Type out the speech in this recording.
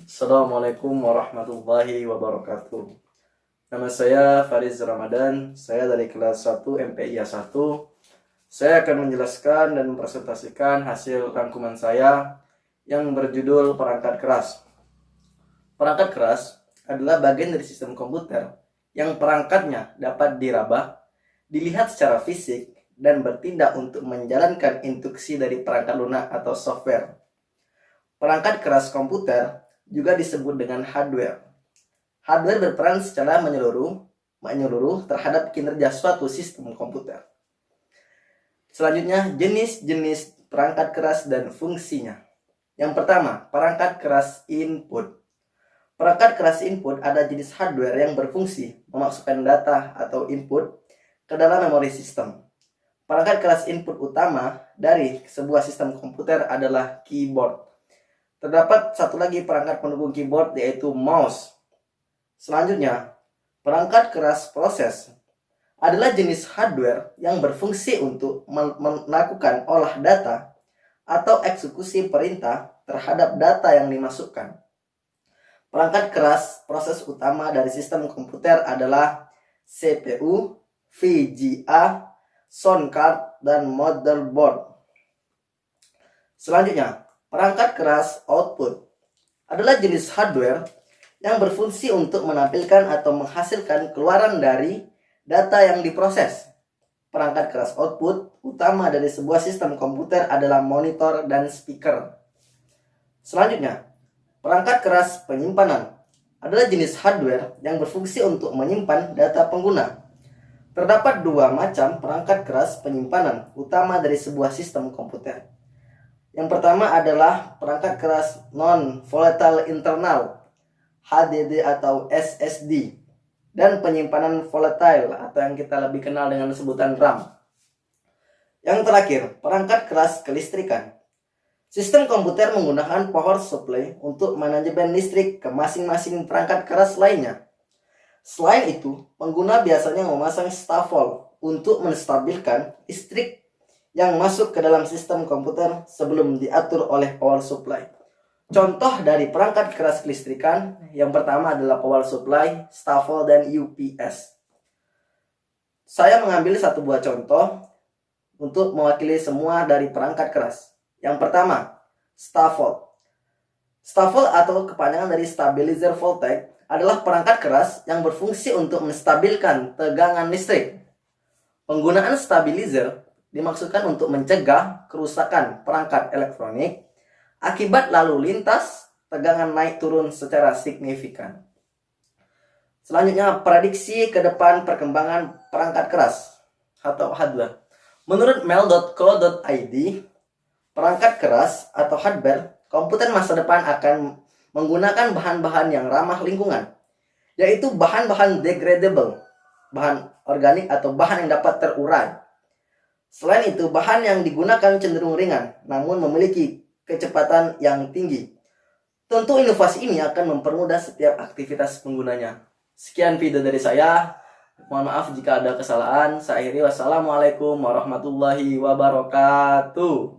Assalamualaikum warahmatullahi wabarakatuh. Nama saya Fariz Ramadan, saya dari kelas 1 MPIA 1. Saya akan menjelaskan dan mempresentasikan hasil rangkuman saya yang berjudul perangkat keras. Perangkat keras adalah bagian dari sistem komputer yang perangkatnya dapat diraba, dilihat secara fisik, dan bertindak untuk menjalankan instruksi dari perangkat lunak atau software. Perangkat keras komputer juga disebut dengan hardware. Hardware berperan secara menyeluruh terhadap kinerja suatu sistem komputer. Selanjutnya, jenis-jenis perangkat keras dan fungsinya. Yang pertama, perangkat keras input. Perangkat keras input ada jenis hardware yang berfungsi memasukkan data atau input ke dalam memori sistem. Perangkat keras input utama dari sebuah sistem komputer adalah keyboard. Terdapat satu lagi perangkat pendukung keyboard, yaitu mouse. Selanjutnya, perangkat keras proses adalah jenis hardware yang berfungsi untuk melakukan olah data atau eksekusi perintah terhadap data yang dimasukkan. Perangkat keras proses utama dari sistem komputer adalah CPU, VGA, sound card, dan motherboard. Selanjutnya, perangkat keras output adalah jenis hardware yang berfungsi untuk menampilkan atau menghasilkan keluaran dari data yang diproses. Perangkat keras output utama dari sebuah sistem komputer adalah monitor dan speaker. Selanjutnya, perangkat keras penyimpanan adalah jenis hardware yang berfungsi untuk menyimpan data pengguna. Terdapat dua macam perangkat keras penyimpanan utama dari sebuah sistem komputer. Yang pertama adalah perangkat keras non-volatile internal, HDD atau SSD, dan penyimpanan volatile atau yang kita lebih kenal dengan sebutan RAM. Yang terakhir, perangkat keras kelistrikan. Sistem komputer menggunakan power supply untuk manajemen listrik ke masing-masing perangkat keras lainnya. Selain itu, pengguna biasanya memasang stafol untuk menstabilkan listrik yang masuk ke dalam sistem komputer sebelum diatur oleh power supply. Contoh dari perangkat keras kelistrikan yang pertama adalah power supply, stafol, dan UPS. Saya mengambil satu buah contoh untuk mewakili semua dari perangkat keras. Yang pertama, stafol. Stafol atau kepanjangan dari stabilizer voltage adalah perangkat keras yang berfungsi untuk menstabilkan tegangan listrik. Penggunaan stabilizer dimaksudkan untuk mencegah kerusakan perangkat elektronik akibat lalu lintas tegangan naik turun secara signifikan. Selanjutnya, prediksi ke depan perkembangan perangkat keras atau hardware. Menurut mail.co.id, perangkat keras atau hardware komputer masa depan akan menggunakan bahan-bahan yang ramah lingkungan, yaitu bahan-bahan degradable, bahan organik atau bahan yang dapat terurai. Selain itu, bahan yang digunakan cenderung ringan, namun memiliki kecepatan yang tinggi. Tentu inovasi ini akan mempermudah setiap aktivitas penggunanya. Sekian video dari saya. Mohon maaf jika ada kesalahan. Saya akhiri, wassalamualaikum warahmatullahi wabarakatuh.